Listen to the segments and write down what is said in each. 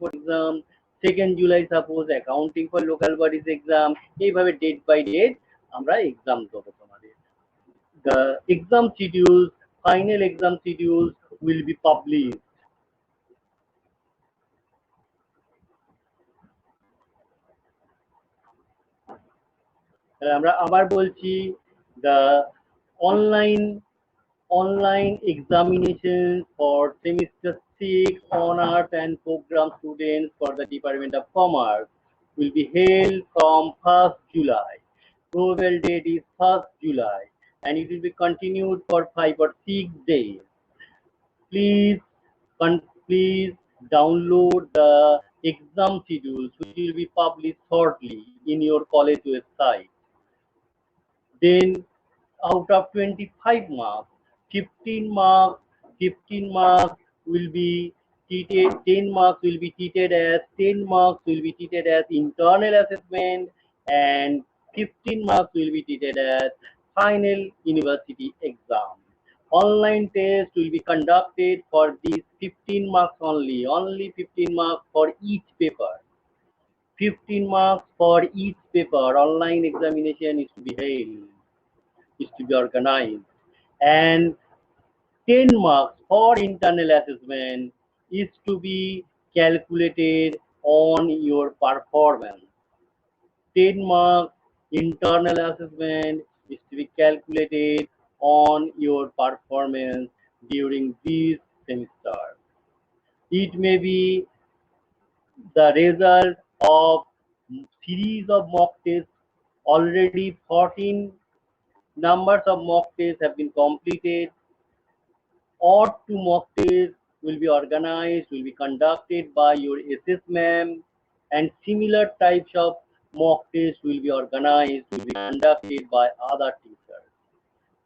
for exam, 2nd July suppose accounting for local bodies exam, এইভাবে date by date আমরা exam দেবো তোমাদের। The exam schedules, final exam schedules will be published. আমরা আবার বলছি, the online examinations for semester 6 honors and program students for the Department of Commerce will be held from 1st July. Probable date is 1st July and it will be continued for 5 or 6 days. Please, please download the exam schedules which will be published shortly in your college website. Then out of 25 marks, 15 marks will be treated, 10 marks will be treated as, 10 marks will be treated as internal assessment and 15 marks will be treated as final university exam. Online test will be conducted for these 15 marks only 15 marks for each paper. 15 marks for each paper. Online examination is to be held, is to be organized, and 10 marks for internal assessment is to be calculated on your performance. 10 marks internal assessment is to be calculated on your performance during this semester. It may be the result of series of mock tests. Already 14 numbers of mock tests have been completed, or 2 mock tests will be organized, will be conducted by your SS ma'am, and similar types of mock tests will be organized, will be conducted by other teachers.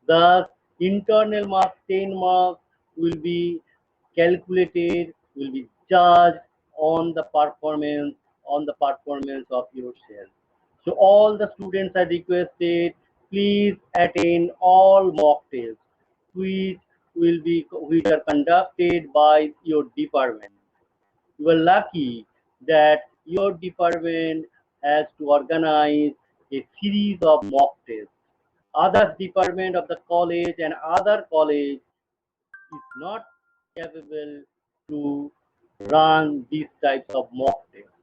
Thus, internal marks, 10 marks, will be calculated, will be judged on the performance of yourself. So all the students are requested, please attend all mock tests which are conducted by your department. You are lucky that your department has to organize a series of mock tests. Other department of the college and other college is not capable to run these types of mock tests.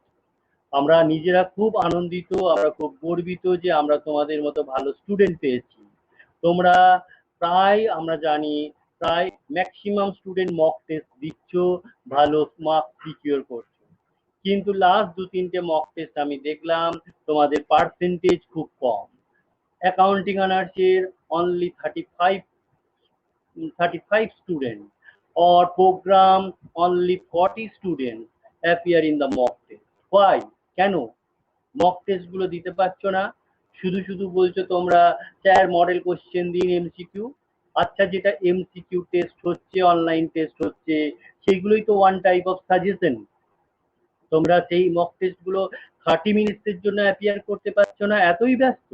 আমরা নিজেরা খুব আনন্দিত, আমরা খুব গর্বিত যে আমরা তোমাদের মতো ভালো স্টুডেন্ট পেয়েছি। তোমরা প্রায়, আমরা জানি, প্রায় ম্যাক্সিমাম স্টুডেন্ট মক টেস্ট দিচ্ছ, ভালো মার্কস সিকিউর করছো, কিন্তু লাস্ট 2-3টে মক টেস্ট আমি দেখলাম তোমাদের পার্সেন্টেজ খুব কম। অ্যাকাউন্টিং অনার্সের only 35 students, or program only 40 students appear in the mock test. Why? কেন মক টেস্ট গুলো দিতে পারছো না? শুধু শুধু বলছো তোমরা স্যার মডেল কোশ্চেন দিন এমসিকিউ। আচ্ছা, যেটা এমসিকিউ টেস্ট হচ্ছে, অনলাইন টেস্ট হচ্ছে, সেইগুলোই তো ওয়ান টাইপ অফ সাজেশন। তোমরা সেই মক টেস্ট গুলো 30 মিনিটসের জন্য অ্যাপিয়ার করতে পারছো না, এতই ব্যস্ত।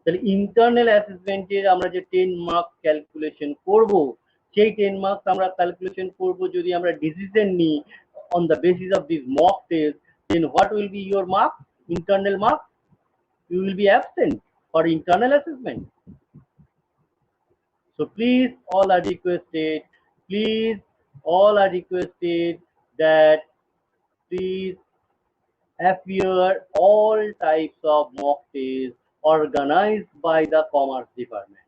তাহলে ইন্টারনাল অ্যাসেসমেন্টের আমরা যে 10 মার্কস ক্যালকুলেশন করব, সেই 10 মার্কস আমরা ক্যালকুলেশন করব যদি আমরা ডিসিশন নিই on the basis of this mock test, then what will be your mark, internal mark? You will be absent for internal assessment. So please, all are requested that please appear all types of mock tests organized by the Commerce Department.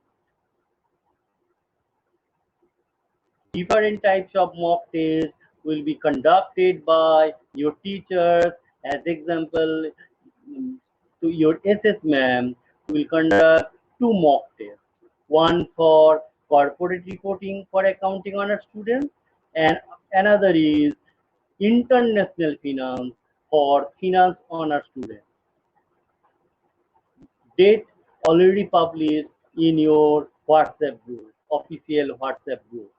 Different types of mock tests will be conducted by your teachers. As example, to your SS ma'am will conduct 2 mock tests. One for corporate reporting for accounting honor students, and another is international finance for finance honor students. Date already published in your WhatsApp group, official WhatsApp group.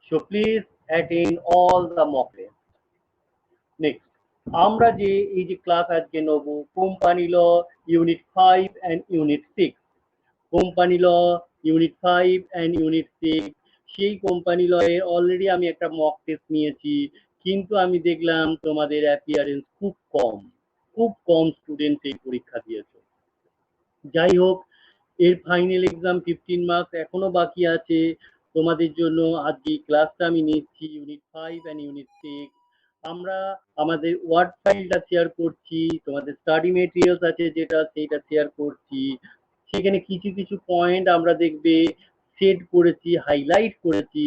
So please attend all the mock tests. Next, আমরা যে এই যে class আজকে নেব, company law unit 5 and unit 6, company law unit 5 and unit 6, সেই company ল এর already আমি একটা মক টেস্ট নিয়েছি, কিন্তু আমি দেখলাম তোমাদের অ্যাপিয়ারেন্স খুব কম স্টুডেন্ট এই পরীক্ষা দিয়েছো। যাই হোক, এর ফাইনাল এক্সাম 15 মার্কস এখনো বাকি আছে। তোমাদের জন্য আজকে এই ক্লাসটা আমি নিচ্ছি ইউনিট 5 অ্যান্ড ইউনিট 6। আমরা আমাদের ওয়ার্ড ফাইলটা শেয়ার করছি, তোমাদের স্টাডি মেটেরিয়ালস আছে যেটা সেটা শেয়ার করছি। সেখানে কিছু কিছু পয়েন্ট আমরা দেখবে সেট করেছি, হাইলাইট করেছি।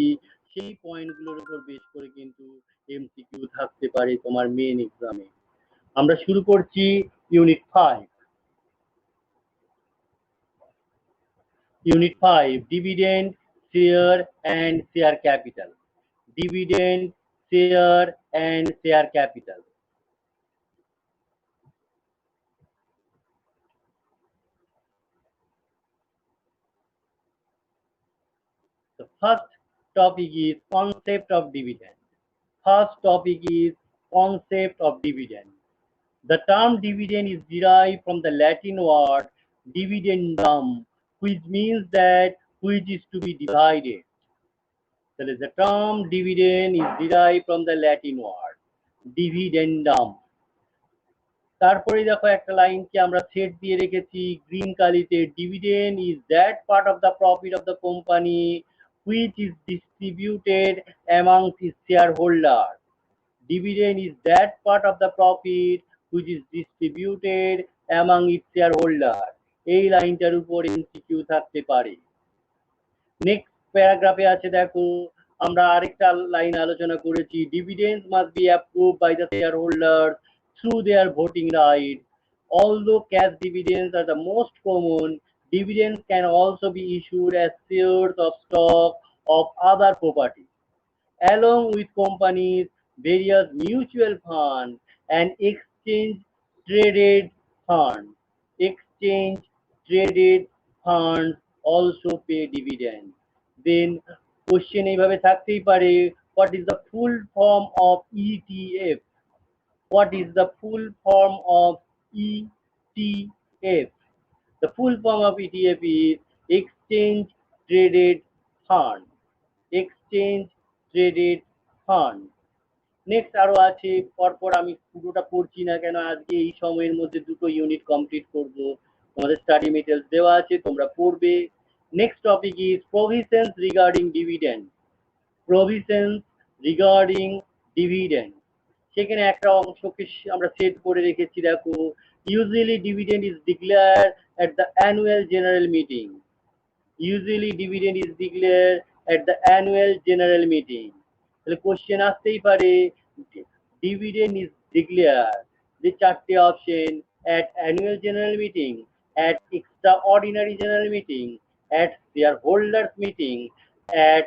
সেই পয়েন্টগুলোর উপর বেস করে কিন্তু এমসিকিউ থাকতে পারে তোমার মেন এক্সামে। আমরা শুরু করছি unit 5। Unit 5, dividend, share and share capital. Dividend, share and share capital. The first topic is concept of dividend. First topic is concept of dividend. The term dividend is derived from the Latin word dividendum, which means that which is to be divided. That is, the term dividend is derived from the Latin word dividendum. তারপরে দেখো একটা লাইনকে আমরা set দিয়ে রেখেছি green কালিতে, dividend is that part of the profit of the company which is distributed amongst its share holder. Dividend is that part of the profit which is distributed among its share holder. এই লাইনটার উপর MCQ থাকতে পারে। Next প্যারাগ্রাফে আছে দেখো, আমরা আরেকটা line আলোচনা করেছি, dividends must be approved by the shareholder through their voting right. Although cash dividends are the most common, dividends can also be issued as shares of stock of other property. Along with companies, various mutual funds and exchange traded funds. Exchange traded funds also pay dividends. Then question এইভাবে থাকতেই পারে, what is the full form of ETF? What is the full form of ETF? The full form of ETF is Exchange Traded Fund. Exchange Traded Fund. Next আরো আছে, পরপর আমি পুরোটা পড়ছি না কেন, আজকে এই সময়ের মধ্যে দুটো ইউনিট কমপ্লিট করব। তোমাদের স্টাডি মেটেরিয়ালস দেওয়া আছে, তোমরা পড়বে। Next topic is provisions regarding dividend. Provisions regarding dividend, সেখানে একটা অংশকে আমরা সেট করে রেখেছি দেখো, usually dividend is declare at the annual general meeting. Usually dividend is declare at the annual general meeting. তাহলে কোশ্চেন আসতেই পারে, ডিভিডেন্ড ইজ ডিক্লেয়ার, যে চারটে option, at annual general meeting, at extraordinary general meeting, at shareholders meeting, at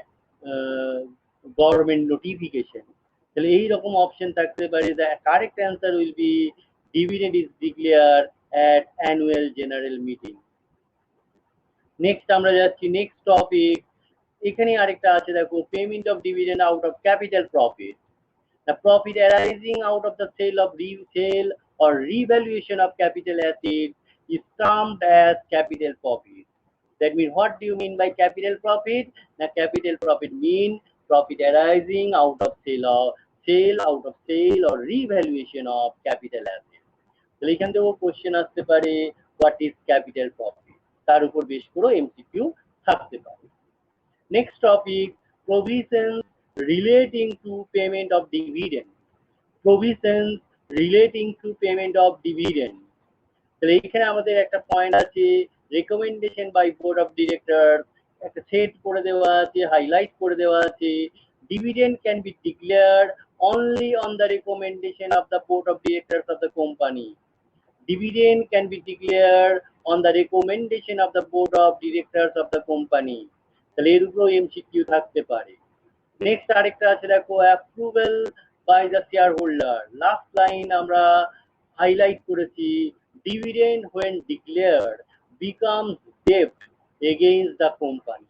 government notification. তাহলে এইরকম option থাকতে পারে। The correct answer will be dividend is declare at annual general meeting. Next আমরা যাচ্ছি next topic. এখানে আরেকটা আছে দেখো, payment of dividend out of capital profit. The profit arising out of the sale or revaluation of capital assets is termed as capital profit. That means, what do you mean by capital profit? The capital profit means profit arising out of sale or revaluation of capital assets. তাহলে এখান থেকেও question আসতে পারে, what is capital profit, তার উপর বেশ করে MCQ থাকতে পারে। Next topic, provisions relating to payment of dividend. Provisions relating to payment of dividend. তাহলে এখানে আমাদের একটা পয়েন্ট আছে, recommendation by board of director, একটা সেট করে দেওয়া আছে, হাইলাইট করে দেওয়া আছে, dividend can be declared only on the recommendation of the board of directors of the company. Dividend can be declared on the recommendation of the board of directors of the company. তাহলে এর উপরেও MCQ থাকতে পারে। Next আরেকটা আছে দেখো, approval by the shareholder. Last line আমরা highlight করেছি, dividend when declared becomes debt against the company.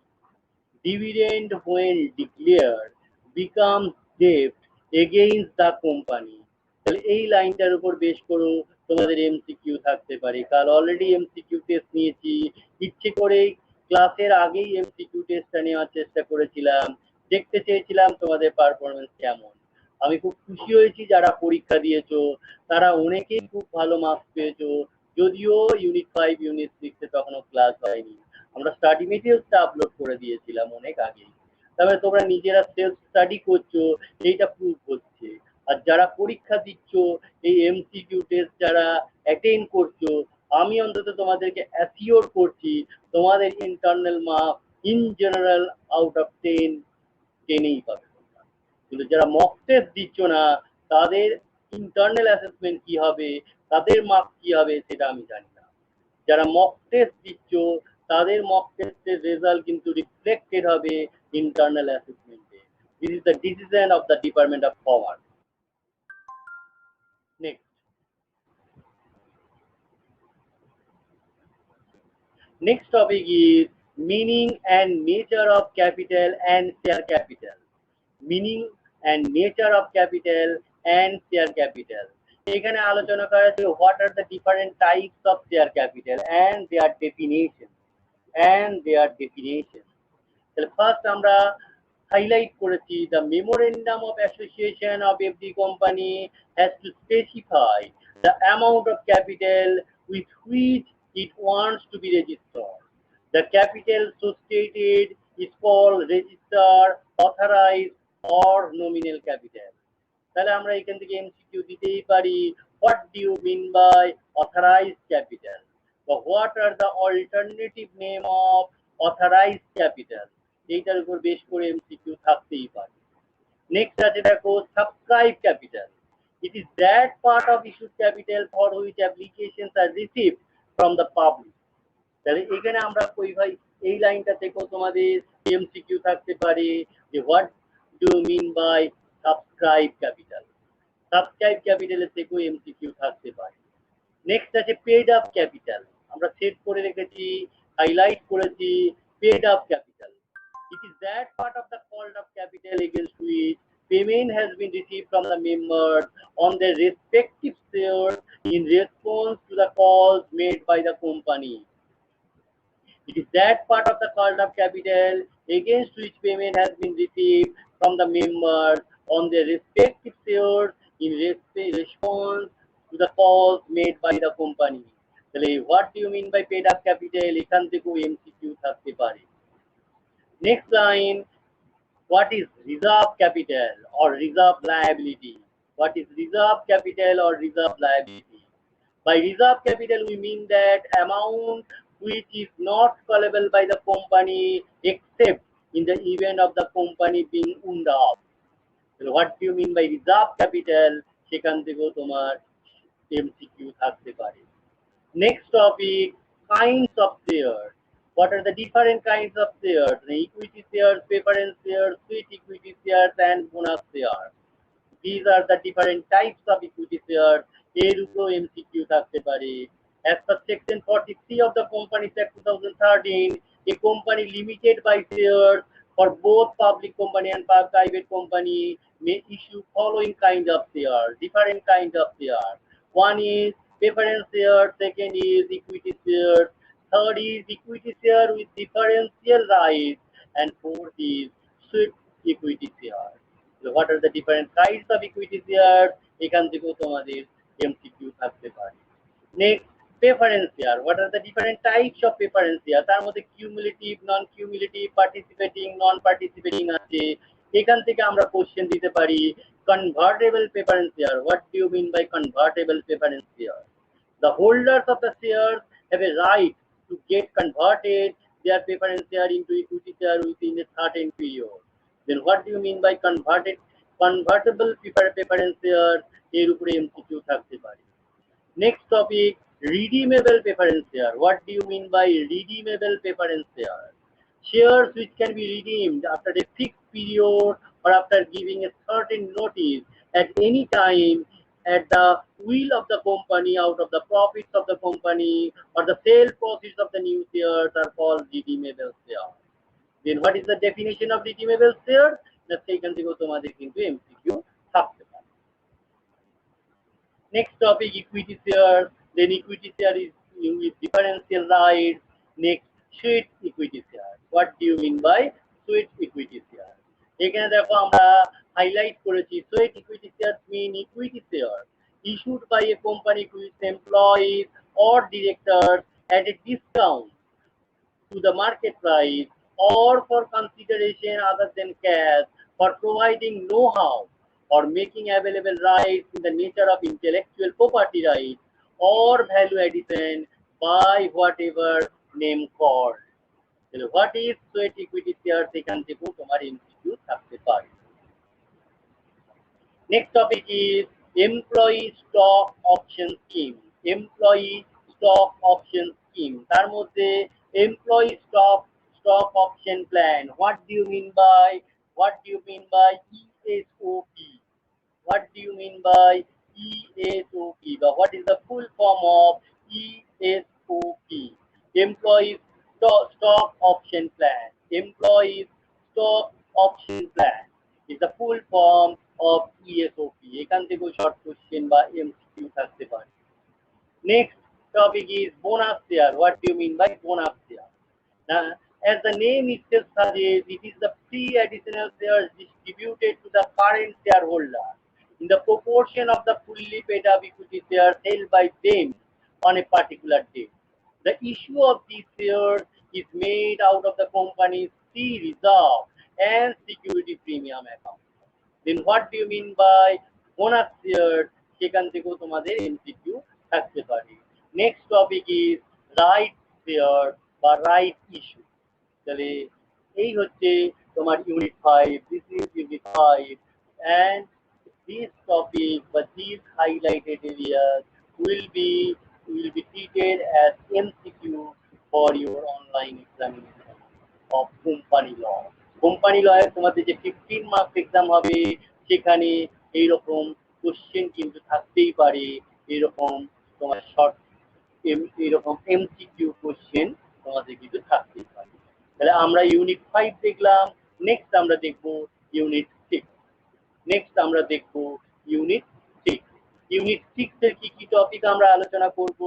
Dividend when declared becomes debt against the company. তাহলে এই লাইনটার উপর বেশ করো তোমাদের এমসিকিউ থাকতে পারে। কাল অলরেডি এমসিকিউ টেস্ট নিয়েছি, ইচ্ছে করে ক্লাসের আগেই এমসিকিউ টেস্টটা নেওয়ার চেষ্টা করেছিলাম, দেখতে চেয়েছিলাম তোমাদের পারফরমেন্স কেমন। আমি খুব খুশি হয়েছি যারা পরীক্ষা দিয়েছো, তারা অনেকেই খুব ভালো মার্কস পেয়েছো। যদিও ইউনিট 5 ইউনিট 6 এ তখনও ক্লাস হয়নি, আমরা স্টাডি মেটেরিয়ালসটা আপলোড করে দিয়েছিলাম অনেক আগে। তবে তোমরা নিজেরা সেলফ স্টাডি করছো, এইটা প্রুভ হচ্ছে। আর যারা পরীক্ষা দিচ্ছ, এই এমসিকিউ টেস্ট যারা অ্যাটেন্ড করছো, আমি অন্তত তোমাদেরকে অ্যাসিওর করছি তোমাদের internal mark in general out of 10 10ই পাবে। কিন্তু যারা মক টেস্ট দিচ্ছ না, তাদের ইন্টারনাল অ্যাসেসমেন্ট কি হবে, তাদের মার্ক কি হবে সেটা আমি জানি না। যারা মক টেস্ট দিচ্ছ, তাদের মক টেস্টের রেজাল্ট কিন্তু রিফ্লেক্টেড হবে ইন্টারনাল অ্যাসেসমেন্টে। This is the decision of the department of commerce. Next next topic is meaning and nature of capital and share capital. Meaning and nature of capital and share capital. এখানে আলোচনা করা হয়েছে what are the different types of share capital and their definition তাহলে first আমরা highlight করেছি the memorandum of association of every company has to specify the amount of capital with which it wants to be registered. The capital so stated is called register, authorized or nominal capital. তাহলে আমরা এখান থেকে MCQ দিতেই পারি, what do you mean by authorized capital, বা what are the alternative name of authorized capital, এইটার উপর বেশ করে এমসিকিউ থাকতেই পারে। নেক্সট আছে দেখো subscribe capital, it is that part of issued capital for which applications are received from the public। তাহলে এখানে আমরা কই ভাই, এই লাইনটা থেকেও তোমাদের এমসিকিউ থাকতে পারে যে what do you mean by subscribe capital. Subscribe ক্যাপিটালের থেকেও এমসিকিউ থাকতে পারে। নেক্সট আছে পেড আপ ক্যাপিটাল, আমরা সেট করে রেখেছি, হাইলাইট করেছি paid up capital. It is that part of the called up capital against which payment has been received from the members on their respective shares in response to the calls made by the company. It is that part of the called up capital against which payment has been received from the members on their respective shares in response to the calls made by the company. তাহলে what do you mean by paid up capital, এখান থেকেও MCQ থাকতে পারে। Next line, what is reserve capital or reserve liability? What is reserve capital or reserve liability? By reserve capital, we mean that amount which is not callable by the company except in the event of the company being wound up. So what do you mean by reserve capital? সেখান থেকেও তোমার MCQ থাকতে পারে। Next topic, kinds of shares. What are the different kinds of shares? The equity shares, preference shares, sweet equity shares, and bonus shares. These are the different types of equity shares. এর উপর MCQ থাকতে পারে। As per section 43 of the Companies Act 2013, a company limited by shares for both public company and private company may issue following kind of shares, different kind of shares. One is preference share, second is equity share, third is equity share with differential rights, and fourth is sweet equity share. So what are the different kinds of equity shares? এখান থেকেও তোমাদের MCQ থাকতে পারে। Next preference share, what are the different types of preference share? তার মধ্যে cumulative, নন cumulative, participating, নন participating আছে। এখান থেকে আমরা কোশ্চেন দিতে পারি convertible preference share, what do you mean by convertible preference share? The holders of the shares have a right to get converted their preference share into equity share within a certain period. Then what do you mean by convertible preference share? এর উপরে MCQ থাকতে পারে। Next topic, redeemable preference share. What do you mean by redeemable preference share? Shares which can be redeemed after a fixed period or after giving a certain notice at any time at the will of the company out of the profits of the company or the sale proceeds of the new shares are called redeemable shares. Then what is the definition of redeemable shares? সেইখান থেকেও তোমাদের কিন্তু MCQ থাকতে পারে। Next topic, equity share. Then equity share is with differential rights. Next, sweet equity share. What do you mean by sweet equity share? এখানে দেখো আমরা highlight করেছি sweat equity share mean equity share issued by a company to its employees or directors at a discount to the market price or for consideration other than cash for providing know-how or making available rights in the nature of intellectual property rights or value addition by whatever name called. What is sweat equity shares এখান থেকেও তোমার MCQ থাকতে পারে। Next topic is employee stock option scheme. Employee stock option scheme. তার মধ্যে employee stock option plan. What do you mean by ESOP? What do you mean by ESOP? What is the full form of ESOP? Employee stock option plan. Employee stock option plan is the full form of ESOP. এখান থেকে short question বা MCQ থাকতে পারে। Next topic is bonus share. What do you mean by bonus share? Now, as the name itself suggests, it is the free additional shares distributed to the current shareholder in the proportion of the fully paid up equity shares held by them on a particular date. The issue of these shares is made out of the company's free reserve and security premium account. Then what do you mean by bonus shares? সেখান থেকেও তোমাদের MCQ থাকতে পারে। Next topic is right share বা right issue. তাহলে এই হচ্ছে তোমার unit 5। This is unit 5 and this topic but these highlighted areas will be treated as MCQ for your online examination of company law. Company লয়ে তোমাদের যে 15 marks exam হবে সেখানে এইরকম কোশ্চেন কিন্তু থাকতেই পারে, এরকম তোমার শর্ট এরকম এমসিকিউ কোশ্চেন তোমাদের কিন্তু থাকতেই পারে। তাহলে আমরা ইউনিট 5 দেখলাম, নেক্সট আমরা দেখব ইউনিট 6। নেক্সট আমরা দেখব ইউনিট 6। ইউনিট 6 এর কি কি টপিক আমরা আলোচনা করব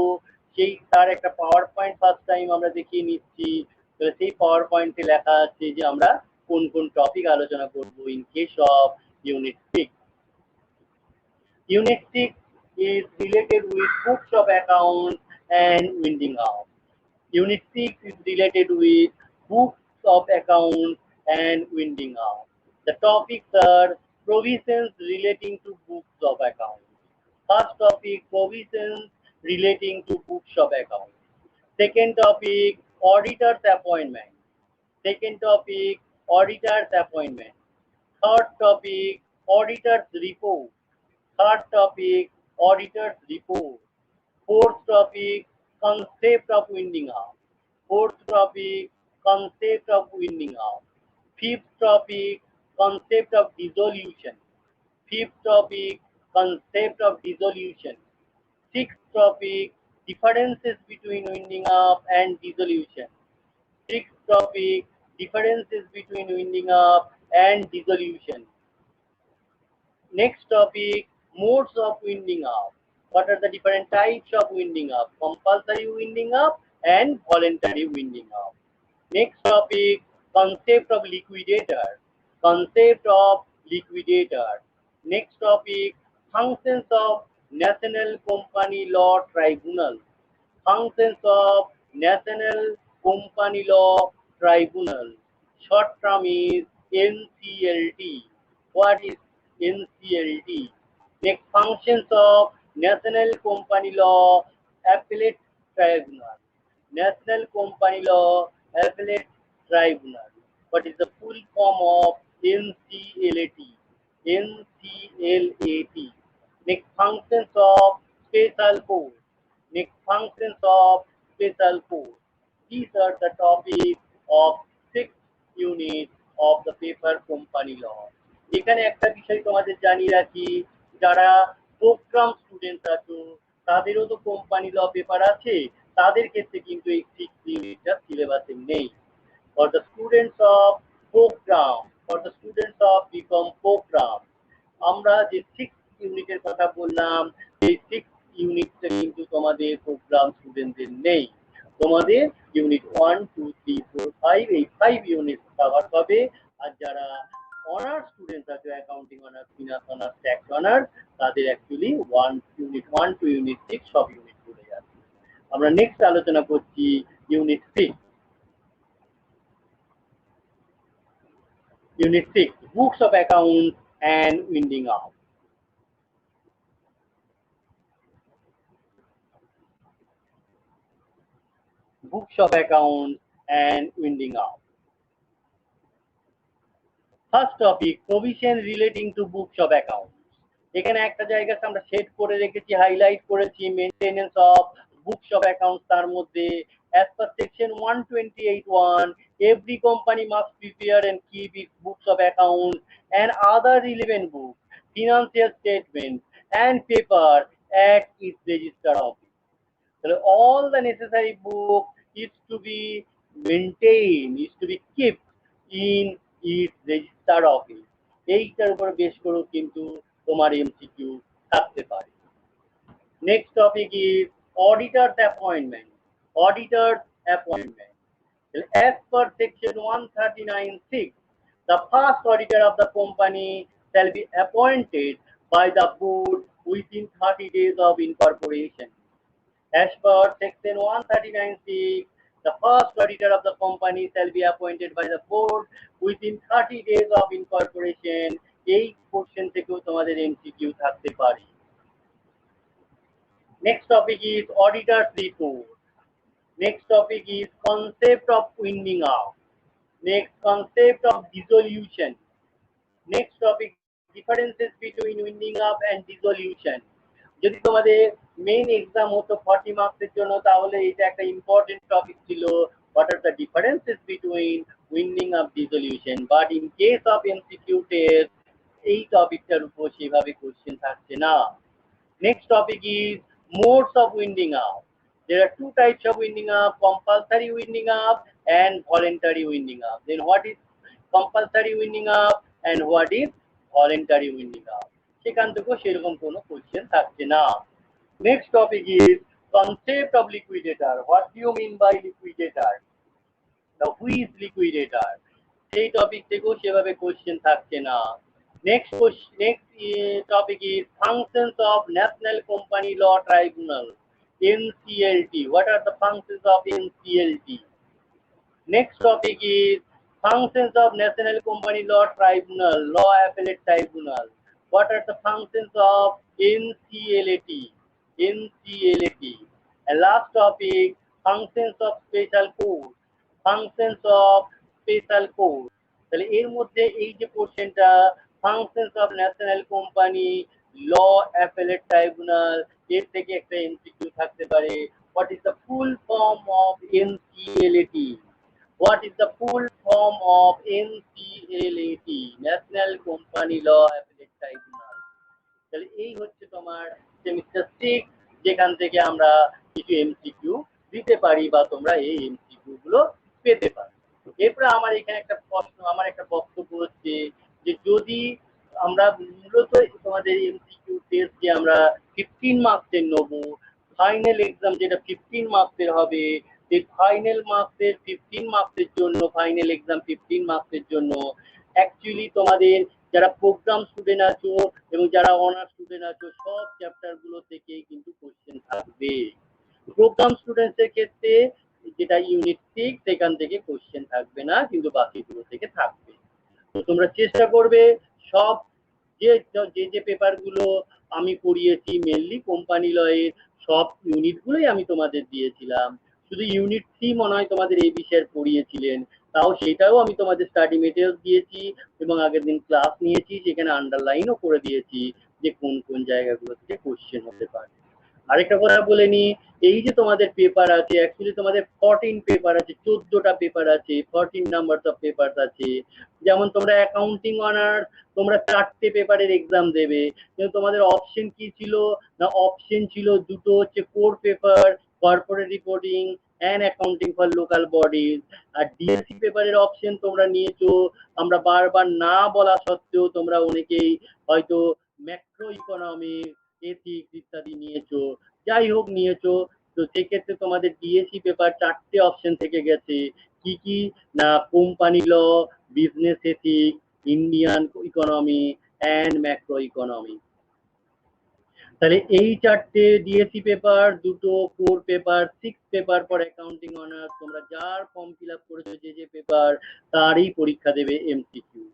সেই তার একটা পাওয়ার পয়েন্ট ফার্স্ট টাইম আমরা দেখিয়ে নিচ্ছি। তাহলে সেই পাওয়ার পয়েন্টে লেখা আছে যে আমরা কোন কোন টপিক আলোচনা করব in case of unit 6। Unit 6 is related with books of accounts and winding up. Unit 6 is related with books of accounts and winding up. The topics are provisions relating to books of accounts. First topic, provisions relating to books of accounts. Second topic, auditor's appointment. Second topic, auditor's appointment. Third topic, auditor's report. Third topic, auditor's report. Fourth topic, concept of winding up. Fourth topic, concept of winding up. Fifth topic, concept of dissolution. Fifth topic, concept of dissolution. Sixth topic, differences between winding up and dissolution. Sixth topic, differences between winding up and dissolution. Next topic, modes of winding up. What are the different types of winding up? Compulsory winding up and voluntary winding up. Next topic, concept of liquidator. Concept of liquidator. Next topic, functions of National Company Law Tribunal. Functions of National Company Law Tribunal. Short term is NCLT. What is NCLT? Next, functions of National Company Law Appellate Tribunal. National Company Law Appellate Tribunal. What is the full form of NCLAT? NCLAT. Next, functions of Special Court. Next, functions of Special Court. These are the topics of 6th unit of the paper Company Law. এখানে একটা বিষয় তোমাদের জানিয়ে রাখি, যারা program student আছো তাদেরও তো কোম্পানি ল পেপার আছে, তাদের ক্ষেত্রে কিন্তু এই 6th ইউনিটটা সিলেবাসে নেই। For the students of programme, for the students of BCom programme, আমরা যে 6th ইউনিটের কথা বললাম এই 6th ইউনিটটা কিন্তু তোমাদের প্রোগ্রাম স্টুডেন্টদের নেই। তোমাদের ইউনিট 1 2 3 4 5 এই 5 ইউনিট কভার হবে। আর যারা অনার্স স্টুডেন্টস আছে accounting honours, finance honours, tax honours, তাদের অ্যাকচুয়ালি ইউনিট 1 টু ইউনিট 6 সব ইউনিট পড়ে যাচ্ছে। আমরা নেক্সট আলোচনা করছি unit 6। Unit 6, Books of Accounts and Winding Up. Books of Accounts and Winding Up. First topic, provision relating to Books of Accounts. এখানে একটা জায়গা আমরা সেট করে রেখেছি, হাইলাইট করেছি, maintenance of books of accounts. তার মধ্যে as per section 128(1), every company must prepare and keep its books of accounts and other relevant books, financial statements and paper at its register office. So all the necessary books is to be maintained, is to be kept in its register office. এইটার উপর বেশ করে কিন্তু তোমার MCQ থাকতে পারে। Next topic is auditor's appointment. Auditor's appointment. As per section 139(6), the first auditor of the company shall be appointed by the board within 30 days of incorporation. As per section 139(6), the first auditor of the company shall be appointed by the board within 30 days of incorporation. এই question থেকেও তোমাদের MCQ থাকতে পারে। Next topic is auditor's report. Next topic is concept of winding up. Next, concept of dissolution. Next topic, differences between winding up and dissolution. যদি তোমাদের main exam হতো 40 মার্কসের জন্য, তাহলে এটা একটা ইম্পর্টেন্ট টপিক ছিল, what are the differences between winding up dissolution. But in case of MCQ test, এই টপিকটার উপর সেভাবে কোশ্চেন থাকছে না। Next topic is modes of winding up. There are two types of winding up: compulsory winding up and voluntary winding up. Then what is compulsory winding up and what is voluntary winding up? সেখান থেকেও সেরকম কোনো question থাকছে না। Next topic is concept of liquidator. What do you mean by liquidator? Now who is liquidator? সেই topic থেকেও সেভাবে question থাকছে না। Next topic is functions of National Company Law Tribunal, NCLT. What are the functions of NCLT? Next topic is functions of National Company Law Tribunal, Law Appellate Tribunal. What are the functions of NCLT? NCLT. And last topic, functions of Special Court. Functions of Special Court. তাহলে এর মধ্যে এই যে কোশ্চেনটা, functions of National Company Law Appellate Tribunal, এর থেকে একটা MCQ থাকতে পারে। What is the full form of NCLT? What is the full form of NCLAT? National Company Law Appellate Tribunal. তাহলে এই হচ্ছে তোমার সেমিস্টার 6, যেখান থেকে আমরা কিছু এমসিকিউ দিতে পারি বা তোমরা এই এমসিকিউ গুলো পেতে পারো। এরপরে আমার এখানে একটা প্রশ্ন, আমার একটা বক্তব্য হচ্ছে যে যদি আমরা মূলত তোমাদের এমসিকিউ টেস্ট যে আমরা 15 মার্কসের নেব, ফাইনাল এক্সাম যেটা 15 মার্কসের হবে, এই ফাইনাল মার্কসের 15 মার্কসের জন্য, ফাইনাল এক্সাম 15 মার্কসের জন্য অ্যাকচুয়ালি তোমাদের যারা প্রোগ্রাম স্টুডেন্ট আছো এবং যারা অনার্স স্টুডেন্ট আছো, সব চ্যাপ্টার গুলো থেকেই কিন্তু কোশ্চেন থাকবে। প্রোগ্রাম স্টুডেন্টসের ক্ষেত্রে যেটা ইউনিট 6, সেখান থেকে কোশ্চেন থাকবে না, কিন্তু বাকিগুলো থেকে থাকবে। তো তোমরা চেষ্টা করবে সব যে যে পেপারগুলো আমি পড়িয়েছি, মেনলি কোম্পানি লয়ের সব ইউনিটগুলোই আমি তোমাদের দিয়েছিলাম। শুধু ইউনিট 3 মনে হয় তোমাদের এই বিষয়ের পড়িয়েছিলেন, তাও সেটাও আমি তোমাদের স্টাডি মেটেরিয়ালস দিয়েছি এবং আগের দিন ক্লাস নিয়েছি, সেখানে আন্ডারলাইনও করে দিয়েছি যে কোন কোন জায়গাগুলো থেকে কোশ্চেন হতে পারে। আরেকটা কথা বলে নি, এই যে তোমাদের পেপার আছে, অ্যাকচুয়ালি তোমাদের 14 পেপার আছে, 14টা পেপার আছে, 14 নাম্বারস অফ পেপার আছে। যেমন তোমরা অ্যাকাউন্টিং অনার্স, তোমরা 4টে পেপারের এক্সাম দেবে, কিন্তু তোমাদের অপশন কি ছিল না, অপশন ছিল দুটো, হচ্ছে core paper, corporate reporting and accounting for local bodies. আর ডিএসসি পেপারের অপশন তোমরা নিয়েছো, আমরা বারবার না বলা সত্ত্বেও তোমরা অনেকেই হয়তো ম্যাক্রো ইকোনমিক্স, এথিক্স ইত্যাদি নিয়েছো। যাই হোক নিয়েছো, তো সেক্ষেত্রে তোমাদের ডিএসসি পেপার 4টে অপশন থেকে গেছে। কি কি না, company law, business ethics, Indian economy and macro economy. তাহলে এই চারটে ডিএসসি পেপার, দুটো core paper, 6 paper for accounting honours, তোমরা যার ফর্ম ফিল আপ করেছো যে পেপার তারই পরীক্ষা দেবে এমসিকিউ।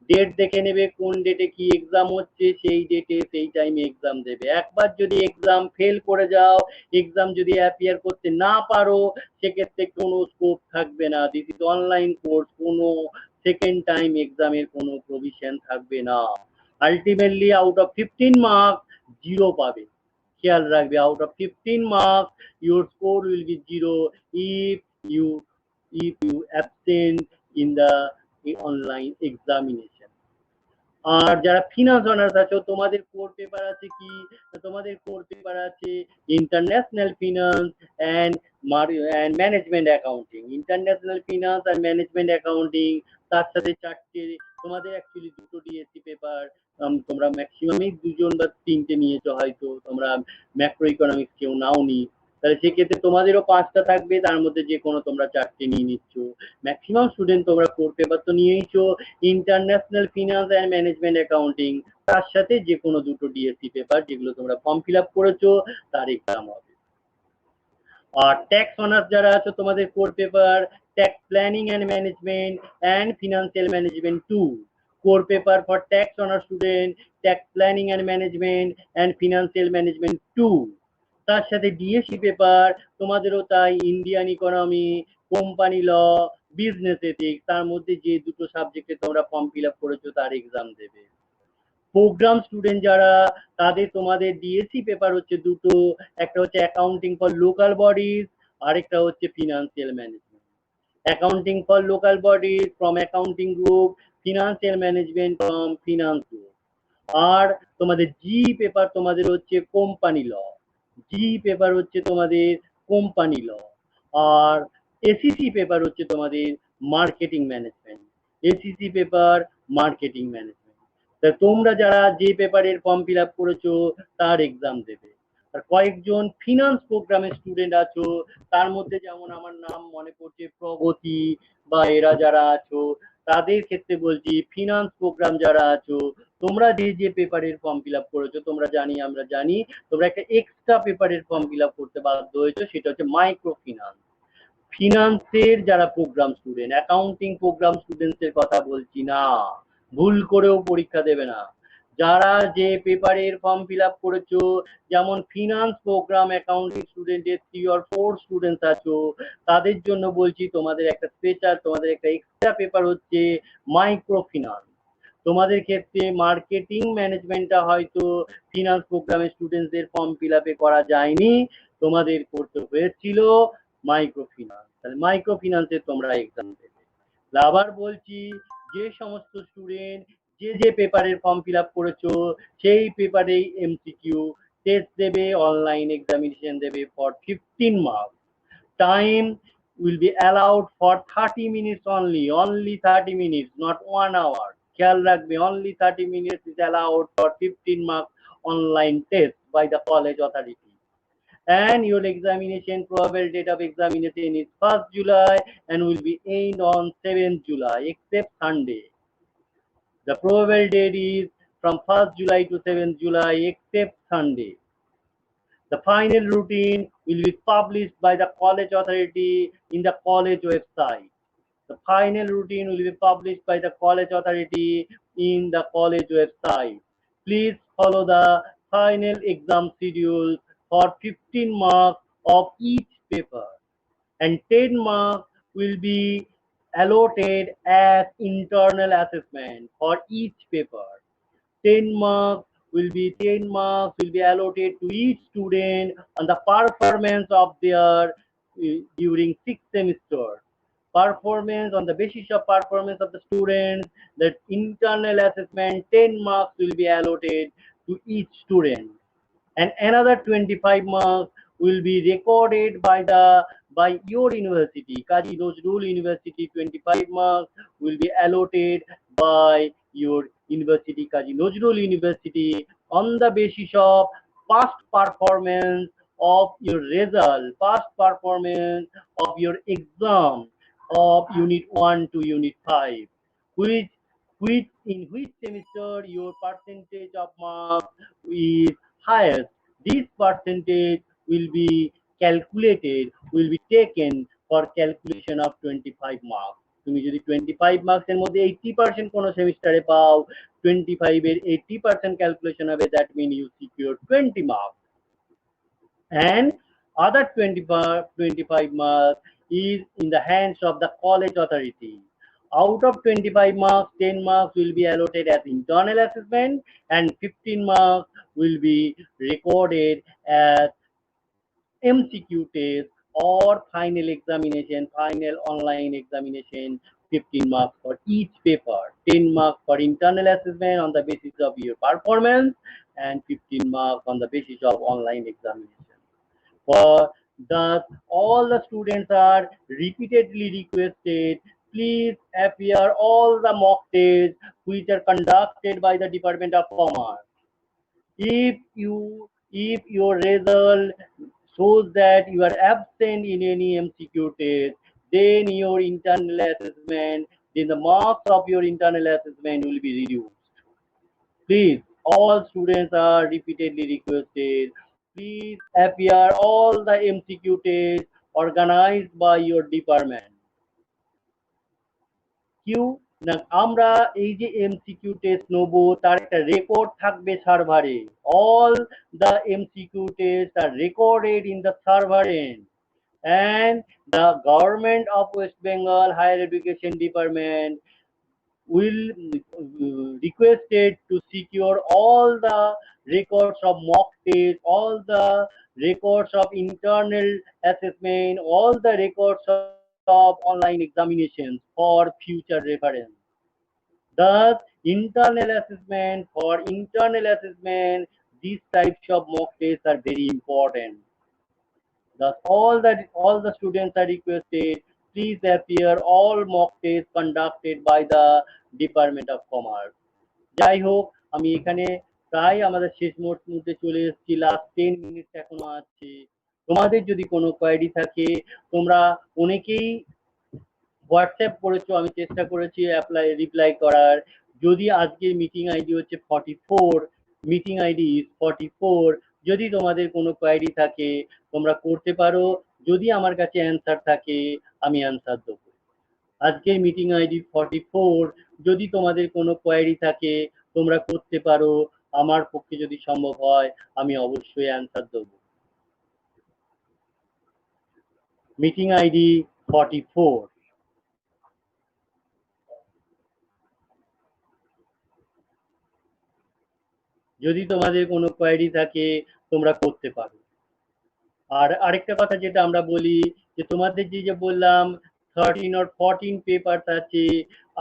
ডেট দেখে নেবে কোন ডেটে কি এক্সাম হচ্ছে, সেই ডেটে সেই টাইমে এক্সাম দেবে। একবার যদি এক্সাম ফেল করে যাও, এক্সাম যদি অ্যাপিয়ার করতে না পারো, সেক্ষেত্রে কোনো স্কোপ থাকবে না। দিস ইজ অনলাইন কোর্স, কোনো সেকেন্ড টাইম এক্সামের কোনো প্রভিশন থাকবে না। আলটিমেটলি আউট অফ 15 মার্কস 0 পাবে। খেয়াল রাখবে, out of 15 marks your score will be 0 if you absent in the online examination. আর যারা ফিনান্স অনার্স আছো, তোমাদের কোর পেপার আছে কি? তোমাদের কোর পেপার আছে international finance and management accounting. International finance আর ম্যানেজমেন্ট অ্যাকাউন্টিং, তার সাথে চারটে, তোমাদের অ্যাকচুয়ালি দুটো ডিএসসি পেপার, তোমরা ম্যাক্সিমামই দুজন বা তিনটে নিয়েছো, হয়তো তোমরা ম্যাক্রো ইকোনমিক্স কেউ নাওনি। তাহলে সেক্ষেত্রে তোমাদেরও 5টা থাকবে, তার মধ্যে যে কোনো তোমরা 4টে নিয়ে নিচ্ছ। ম্যাক্সিমাম স্টুডেন্ট তোমরা কোর পেপার তো নিয়েইছো, international finance and management accounting, তার সাথে যে কোনো দুটো ডিএসসি পেপার যেগুলো তোমরা ফর্ম ফিল আপ করেছো তার এক্সাম হবে। আর ট্যাক্স অনার্স যারা আছো, তোমাদের core paper tax planning and management and financial management 2, core paper for tax honours student tax planning and management and financial management 2। তার সাথে ডিএসসি পেপার তোমাদেরও তাই, Indian economy, company law, business ethics, তার মধ্যে যে দুটো সাবজেক্টে তোমরা ফর্ম ফিল আপ করেছো তার এক্সাম দেবে। প্রোগ্রাম স্টুডেন্ট যারা, তাদের তোমাদের ডিএসসি পেপার হচ্ছে দুটো, একটা হচ্ছে অ্যাকাউন্টিং ফর লোকাল বডিজ, আরেকটা হচ্ছে financial management. Accounting for local bodies from accounting group, financial management from finance group. আর তোমাদের জি পেপার তোমাদের হচ্ছে কোম্পানি ল, জি পেপার হচ্ছে তোমাদের কোম্পানি ল। আর এসিসি পেপার হচ্ছে তোমাদের marketing management, SEC paper marketing management. তা তোমরা যারা যে পেপারের ফর্ম ফিল আপ করেছো তার এক্সাম দেবে। আর কয়েকজন ফিনান্স প্রোগ্রামের স্টুডেন্ট আছো, তার মধ্যে যেমন আমার নাম মনে পড়ছে প্রগতি বা এরা যারা আছো, তাদের ক্ষেত্রে বলছি ফিনান্স প্রোগ্রাম যারা আছো, তোমরা যে যে পেপারের ফর্ম ফিল আপ করেছো, আমরা জানি তোমরা একটা এক্সট্রা পেপারের ফর্ম ফিল আপ করতে বাধ্য হয়েছো, সেটা হচ্ছে মাইক্রো ফিনান্স। ফিনান্সের যারা প্রোগ্রাম স্টুডেন্ট, অ্যাকাউন্টিং প্রোগ্রাম স্টুডেন্টসের কথা বলছি না, ভুল করেও পরীক্ষা দেবে না। যারা যে পেপারের ফর্ম ফিল আপ করেছো, যেমন ফিনান্স প্রোগ্রাম অ্যাকাউন্টিং স্টুডেন্টের 3 or 4 স্টুডেন্টস আছো, তাদের জন্য বলছি তোমাদের একটা স্পেশাল, তোমাদের একটা এক্সট্রা পেপার হচ্ছে মাইক্রো ফিনান্স। তোমাদের ক্ষেত্রে মার্কেটিং ম্যানেজমেন্টটা হয়তো ফিনান্স প্রোগ্রামের স্টুডেন্টসদের ফর্ম ফিল আপে করা যায়নি, তোমাদের করতে হয়েছিল মাইক্রো ফিনান্স। তাহলে মাইক্রো ফিনান্সে তোমরা এক্সাম দেবে। আবার বলছি, যে সমস্ত স্টুডেন্ট যে যে পেপারের ফর্ম ফিল আপ করেছো সেই পেপারেই এমসিকিউ টেস্ট দেবে, অনলাইন এক্সামিনেশন দেবে for 15 marks. Time will be allowed for 30 minutes only 30 minutes, not 1 hour. খেয়াল রাখবে, only 30 minutes is allowed for 15 marks online test by the college authority. And your examination, probable date of examination is 1st July and will be end on 7th July except Sunday. The probable date is from 1st July to 7th July except Sunday. The final routine will be published by the college authority in the college website. The final routine will be published by the college authority in the college website. Please follow the final exam schedule for 15 marks of each paper, and 10 marks will be allotted as internal assessment for each paper. 10 marks will be allotted to each student on the performance of their during 6 semesters. Performance, on the basis of performance of the students, the internal assessment 10 marks will be allotted to each student, and another 25 marks will be recorded by your university, Kazi Nazrul University. 25 marks will be allotted by your university, Kazi Nazrul University, on the basis of past performance of your result, past performance of your exam of Unit 1 to Unit 5, which in which semester your percentage of marks is highest. This percentage will be calculated, will be taken for calculation of 25 marks. তুমি যদি 25 মার্কসের মধ্যে 80% কোনো সেমিস্টারে পাও, 25 এর 80% calculation হবে, that mean you secure 20 marks, and other 25 marks is in the hands of the college authority. Out of 25 marks, 10 marks will be allotted as internal assessment and 15 marks will be recorded as MCQ test or final examination, final online examination. 15 marks for each paper, 10 marks for internal assessment on the basis of your performance, and 15 marks on the basis of online examination. For thus, all the students are repeatedly requested, please appear all the mock tests which are conducted by the Department of Commerce. If your result shows that you are absent in any MCQ test, then your internal assessment, then the marks of your internal assessment will be reduced. Please, all students are repeatedly requested, please appear all the MCQ tests organized by your department. না আমরা এই যে MCQ test নেবো তার একটা record থাকবে সার্ভারে। All the MCQ test are recorded in the server end, and the government of West Bengal Higher Education Department will requested to secure all the records of mock test, all the records of internal assessment, all the records of online examinations for future reference. Thus, for internal assessment, these types of mock tests are very important. Thus, all the students are requested, please appear all mock tests conducted by the Department of Commerce. যাই হোক, আমি এখানে প্রায় আমাদের শেষ মুহূর্তে চলে এসেছি, লাস্ট 10 মিনিট এখনো আছে। তোমাদের যদি কোনো কোয়েরি থাকে, তোমরা অনেকেই হোয়াটসঅ্যাপ করেছো, আমি চেষ্টা করেছি রিপ্লাই করার। যদি আজকের মিটিং আইডি হচ্ছে 44, মিটিং আইডি ইজ 44, যদি তোমাদের কোনো কোয়েরি থাকে তোমরা করতে পারো, যদি আমার কাছে অ্যান্সার থাকে আমি অ্যান্সার দেবো। আজকের মিটিং আইডি 44, যদি তোমাদের কোনো কোয়েরি থাকে তোমরা করতে পারো, আমার পক্ষে যদি সম্ভব হয় আমি অবশ্যই অ্যান্সার দেবো। Meeting ID 44। যদি তোমাদের কোনো কোয়েরি থাকে তোমরা করতে পারো। আর আরেকটা কথা যেটা আমরা বলি, যে তোমাদের যে বললাম 13 or 14 পেপারস আছে,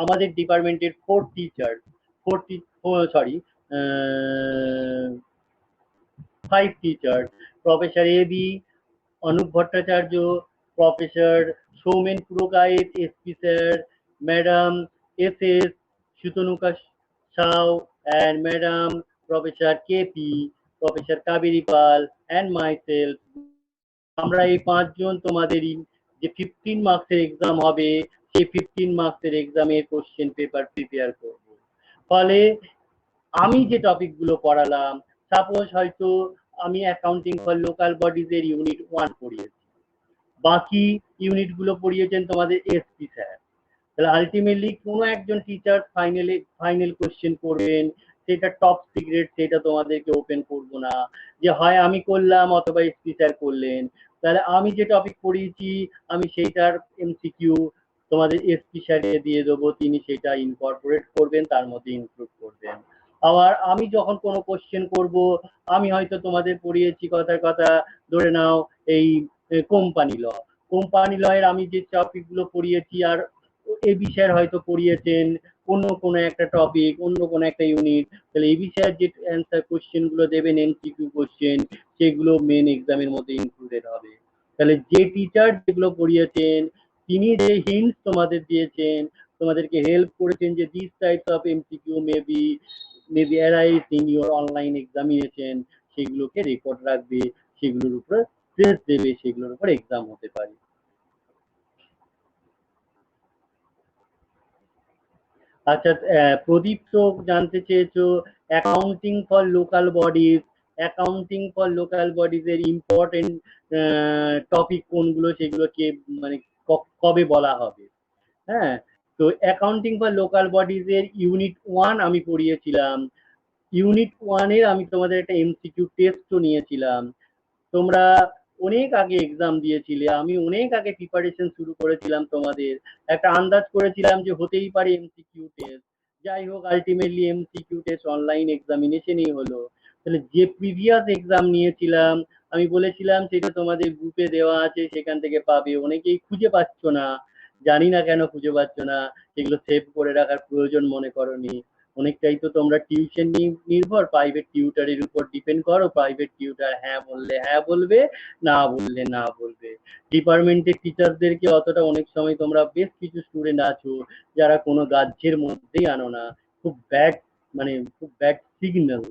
আমাদের ডিপার্টমেন্টের 4 teacher, 5 teacher, professor AB Anup Bhattacharya, professor Soumen Purkait SP sir, madam S Sutanuka Sau, and Madam Professor KP, Professor Kaveri Pal, and myself, আমরা এই 5 জন তোমাদের যে 15 মার্কসের এক্সাম হবে সেই 15 মার্কসের এক্সামের কোশ্চেন পেপার প্রিপেয়ার করব। ফলে আমি যে টপিকগুলো পড়ালাম, সাপোজ হয়তো আমি অ্যাকাউন্টিং ফর লোকাল বডিজ এর ইউনিট 1 পড়িয়েছি, বাকি ইউনিটগুলো পড়িয়েছেন তোমাদের এসপি স্যার। তাহলে আলটিমেটলি কোনো একজন টিচার ফাইনাল কোশ্চেন করবেন, সেটা টপ সিক্রেট, সেটা তোমাদেরকে ওপেন করবো না, যে হয় আমি করলাম অথবা এসপি স্যার করলেন। তাহলে আমি যে টপিক পড়িয়েছি আমি সেইটার এমসিকিউ তোমাদের এসপি স্যারকে দিয়ে দেবো, তিনি সেটা ইনকর্পোরেট করবেন, তার মধ্যে ইনক্লুড করবেন। আবার আমি যখন কোনো কোশ্চেন করব, আমি হয়তো তোমাদের পড়িয়েছি কথার কথা ধরে নাও এই কোম্পানি লয়ের আমি যে টপিকগুলো পড়িয়েছি, আর এই বিষয়ের হয়তো পড়িয়েছেন অন্য কোনো একটা টপিক, অন্য কোনো একটা ইউনিট, তাহলে এই বিষয়ের যে অ্যান্সার কোশ্চেন গুলো দেবেন এমসিকিউ কোশ্চেন, সেগুলো মেন এক্সামের মধ্যে ইনক্লুডেড হবে। তাহলে যে টিচার যেগুলো পড়িয়েছেন তিনি যে হিন্টস তোমাদের দিয়েছেন, তোমাদেরকে হেল্প করেছেন যে this types of MCQ maybe arise in your online examination, সেগুলোকে রেকর্ড রাখবে, সেগুলোর উপর স্ট্রেস দেবে, সেগুলোর উপর এক্সাম হতে পারে। আচ্ছা, প্রদীপ তো জানতে চেয়েছো accounting for local bodies. Accounting for local bodies এর ইম্পর্টেন্ট টপিক কোনগুলো, সেগুলোকে মানে কবে বলা হবে। হ্যাঁ, তো অ্যাকাউন্টিং ফর লোকাল বডিজ এর ইউনিট 1 আমি পড়িয়েছিলাম। ইউনিট 1 এর আমি তোমাদের একটা এমসিকিউ টেস্টও নিয়েছিলাম। তোমরা অনেক আগে এক্সাম দিয়েছিলে, আমি অনেক আগে প্রিপারেশন শুরু করেছিলাম, তোমাদের একটা আন্দাজ করেছিলাম যে হতেই পারে এমসিকিউ টেস্ট। যাই হোক, আলটিমেটলি এমসিকিউ টেস্ট অনলাইন এক্সামিনেশনই হলো। তাহলে যে প্রিভিয়াস এক্সাম নিয়েছিলাম, আমি বলেছিলাম সেটা তোমাদের গ্রুপে দেওয়া আছে, সেখান থেকে পাবে। অনেকেই খুঁজে পাচ্ছ না, জানি না কেন খুঁজে পাচ্ছ না, এগুলো সেভ করে রাখার প্রয়োজন মনে করনি। অনেকটাই তো তোমরা টিউশন নির্ভর, প্রাইভেট টিউটারের উপর ডিপেন্ড করো। প্রাইভেট টিউটার হ্যাঁ বললে হ্যাঁ বলবে, না বললে না বলবে। ডিপার্টমেন্টের টিচারদেরকে অতটা, অনেক সময় তোমরা বেশ কিছু স্টুডেন্ট আছো যারা কোনো গ্রাহ্যের মধ্যেই আনো না। খুব ব্যাড, মানে খুব ব্যাড সিগন্যাল।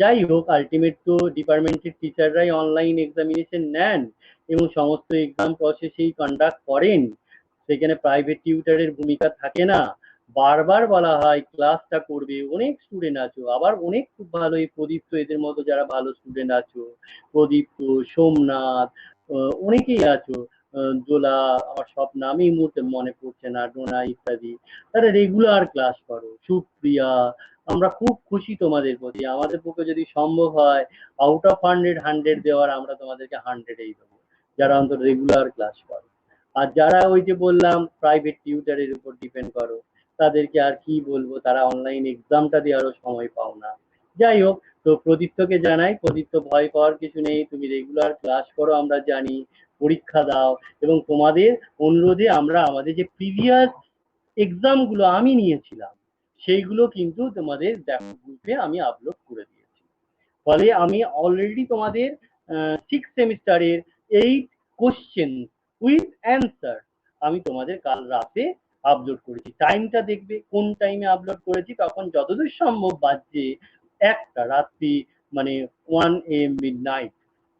যাই হোক, আলটিমেট তো ডিপার্টমেন্টের টিচাররাই অনলাইন এক্সামিনেশন নেন এবং সমস্ত এক্সাম প্রসেসেই কন্ডাক্ট করেন। সেখানে প্রাইভেট টিউটারের ভূমিকা থাকে না। বারবার বলা হয় ক্লাসটা করবে, অনেক স্টুডেন্ট আছো, আবার অনেক খুব ভালো এই প্রদীপ্ত এদের মতো যারা ভালো স্টুডেন্ট আছো, প্রদীপ্ত, সোমনাথ, অনেকেই আছো, দোলা, আমার সব নামই এই মুহূর্তে মনে পড়ছে না, ডোনা ইত্যাদি। তারা রেগুলার ক্লাস করো। সুপ্রিয়া, আমরা খুব খুশি তোমাদের প্রতি। আমাদের পক্ষে যদি সম্ভব হয় আউট অফ 100 দেওয়ার, আমরা তোমাদেরকে 100-এই দেবো, যারা অন্তত রেগুলার ক্লাস করো। আর যারা ওই যে বললাম প্রাইভেট টিউটারের উপর ডিপেন্ড করো, তাদেরকে আর কি বলবো, তারা অনলাইন এক্সামটা দেওয়ারও সময় পাও না। যাই হোক, তো প্রদীপ্তকে জানাই, প্রদীপ্ত ভয় পাওয়ার কিছু নেই, তুমি রেগুলার ক্লাস করো, আমরা জানি, পরীক্ষা দাও। এবং তোমাদের অনুরোধে আমরা আমাদের যে প্রিভিয়াস এক্সাম গুলো আমি নিয়েছিলাম, সেইগুলো কিন্তু তোমাদের দেখো গ্রুপে আমি আপলোড করে দিয়েছি। ফলে আমি অলরেডি তোমাদের 6 সেমিস্টারের 8 কোশ্চেন উইথ অ্যান্সার আমি তোমাদের কাল রাতে আপলোড করেছি। টাইমটা দেখবে কোন টাইমে আপলোড করেছি, তখন যতদূর সম্ভব বাজছে একটা রাত্রি, মানে 1 AM মিডনাইট,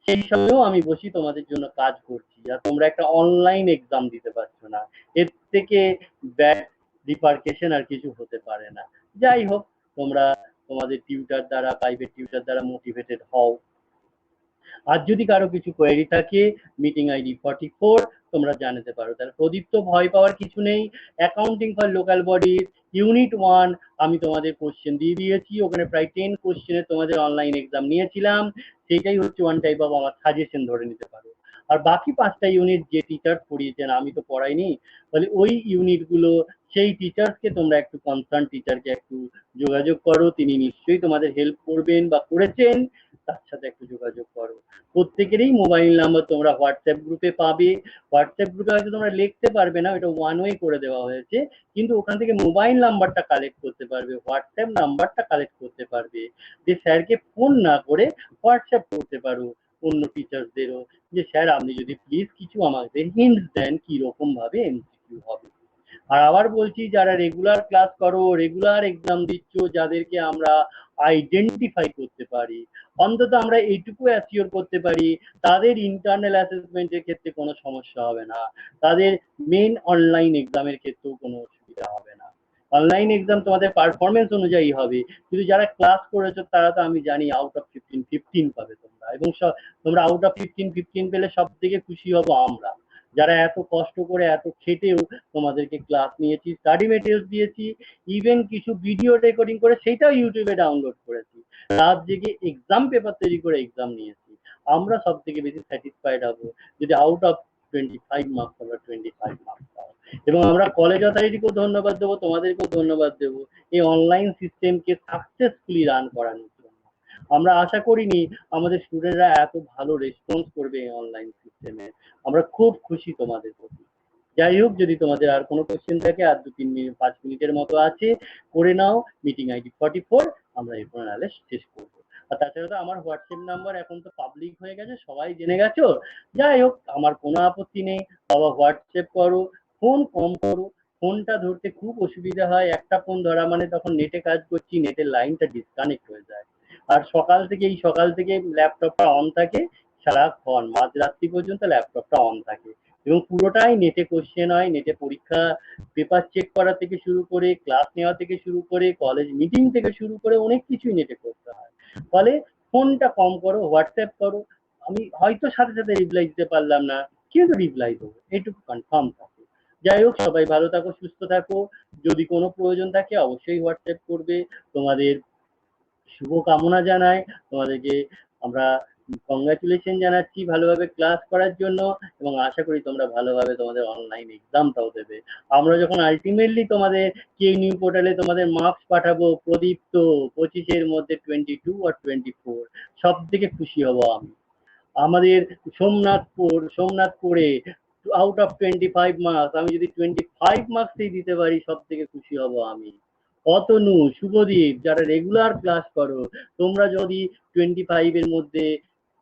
সেই সময়ও আমি বসি তোমাদের জন্য কাজ করছি। আর তোমরা একটা অনলাইন এক্সাম দিতে পারছো না, এর থেকে ব্যাড রিপার্কেশন আর কিছু হতে পারে না। যাই হোক, তোমরা তোমাদের টিউটার দ্বারা, প্রাইভেট টিউটার দ্বারা মোটিভেটেড হও। আর যদি কারো কিছু কোয়েরি থাকে, মিটিং আইডি 44 তোমরা জানাতে পারো। তাহলে প্রদীপ্ত ভয় পাওয়ার কিছু নেই। Accounting for local body unit 1 আমি তোমাদের কোশ্চেন দিয়ে দিয়েছি, ওখানে প্রায় 10 কোশ্চেনে তোমাদের অনলাইন এক্সাম নিয়েছিলাম। সেটাই হচ্ছে ওয়ান টাইপ অফ আমার সাজেশন ধরে নিতে পারো। আর বাকি 5টা ইউনিট যে টিচার পড়িয়েছেন, আমি তো পড়াইনি, তাহলে ওই ইউনিটগুলো সেই টিচারকে তোমরা একটু, কনসার্ন টিচারকে একটু যোগাযোগ করো, তিনি নিশ্চয়ই তোমাদের হেল্প করবেন বা করেছেন, তার সাথে একটু যোগাযোগ করো। প্রত্যেকেরই মোবাইল নাম্বার তোমরা হোয়াটসঅ্যাপ গ্রুপে পাবে। হোয়াটসঅ্যাপ গ্রুপে হয়তো তোমরা লিখতে পারবে না, এটা ওয়ান ওয়ে করে দেওয়া হয়েছে, কিন্তু ওখান থেকে মোবাইল নাম্বারটা কালেক্ট করতে পারবে, হোয়াটসঅ্যাপ নাম্বারটা কালেক্ট করতে পারবে, যে স্যারকে ফোন না করে হোয়াটসঅ্যাপ করতে পারো অন্য টিচারদেরও, যে স্যার আপনি যদি প্লিজ কিছু আমাদের হিন্টস দেন কি রকম ভাবে এমসিকিউ হবে। আর আবার বলছি, যারা রেগুলার ক্লাস করো, রেগুলার এক্সাম দিচ্ছ, যাদেরকে আমরা আইডেন্টিফাই করতে পারি, অন্তত আমরা এইটুকু অ্যাসিওর করতে পারি, তাদের ইন্টারনাল অ্যাসেসমেন্টের ক্ষেত্রে কোনো সমস্যা হবে না, তাদের মেন অনলাইন এক্সামের ক্ষেত্রেও কোনো অসুবিধা হবে না। অনলাইন এক্সাম তোমাদের পারফরমেন্স অনুযায়ী হবে, কিন্তু যারা ক্লাস করেছো তারা তো আমি জানি আউট অফ 15 15 পাবে তোমরা, এবং তোমরা আউট অফ 15 15 পেলে সব থেকে খুশি হব আমরা, যারা এত কষ্ট করে এত খেটেও তোমাদেরকে ক্লাস নিয়েছি, স্টাডি মেটেরিয়ালস দিয়েছি, ইভেন কিছু ভিডিও রেকর্ডিং করে সেটাও ইউটিউবে ডাউনলোড করেছি, রাত জেগে এক্সাম পেপার তৈরি করে এক্সাম নিয়েছি। আমরা সব থেকে বেশি স্যাটিসফাইড হব যদি আউট অফ 25 মার্কস আমরা 25 মার্কস পাও। এবং আমরা কলেজ অথরিটিকেও ধন্যবাদ দেবো, তোমাদেরকেও ধন্যবাদ দেবো এই অনলাইন সিস্টেমকে সাকসেসফুলি রান করানোর জন্য। আমরা আশা করিনি আমাদের স্টুডেন্টরা এত ভালো রেসপন্স করবে এই অনলাইন সিস্টেমে। আমরা খুব খুশি তোমাদের প্রতি। যাই হোক, যদি তোমাদের আর কোনো কোশ্চেন থাকে, আর 2-3 মিনিট 5 মিনিটের মতো আছে, করে নাও। মিটিং আইডি 44, আমরা এরপর নাহলে শেষ করবো। আর তাছাড়া তো আমার হোয়াটসঅ্যাপ নাম্বার এখন তো পাবলিক হয়ে গেছে, সবাই জেনে গেছো। যাই হোক, আমার কোনো আপত্তি নেই, বাবা হোয়াটসঅ্যাপ করো, ফোন কম করো। ফোনটা ধরতে খুব অসুবিধা হয়, একটা ফোন ধরা মানে তখন নেটে কাজ করছি, নেটের লাইনটা ডিসকানেক্ট হয়ে যায়। আর সকাল থেকে ল্যাপটপটা অন থাকে, সারাক্ষণ মাঝরাত্রি পর্যন্ত ল্যাপটপটা অন থাকে। এবং পুরোটাই নেটে কোশ্চেন হয়, নেটে পরীক্ষা পেপার চেক করা থেকে শুরু করে, ক্লাস নেওয়া থেকে শুরু করে, কলেজ মিটিং থেকে শুরু করে অনেক কিছুই নেটে করতে হয়। ফলে ফোনটা কম করো, হোয়াটসঅ্যাপ করো। আমি হয়তো সাথে সাথে রিপ্লাই দিতে পারলাম না, কিন্তু রিপ্লাই দেবো, এটুকু কনফার্ম থাকো। যাই হোক, সবাই ভালো থাকো, সুস্থ থাকো। যদি কোনো প্রয়োজন থাকে অবশ্যই হোয়াটসঅ্যাপ করবে। তোমাদের শুভকামনা জানাই, তোমাদেরকে আমরা কংগ্রাচুলেশন জানাচ্ছি ভালোভাবে ক্লাস করার জন্য, এবং আশা করি তোমরা ভালোভাবে তোমাদের অনলাইন এক্সামটাও দেবে। আমরা যখন আলটিমেটলি তোমাদের কে নিউ পোর্টালে তোমাদের মার্কস পাঠাবো, প্রদীপ্ত 25-এর মধ্যে 22 আর 24, সব থেকে খুশি হব আমি। আমাদের সোমনাথপুরে আউট অফ 25 মার্কস আমি যদি 25 মার্কসই দিতে পারি, সব থেকে খুশি হব আমি। অতনু, শুভদীপ, যারা রেগুলার ক্লাস করো, তোমরা যদি 25-এর মধ্যে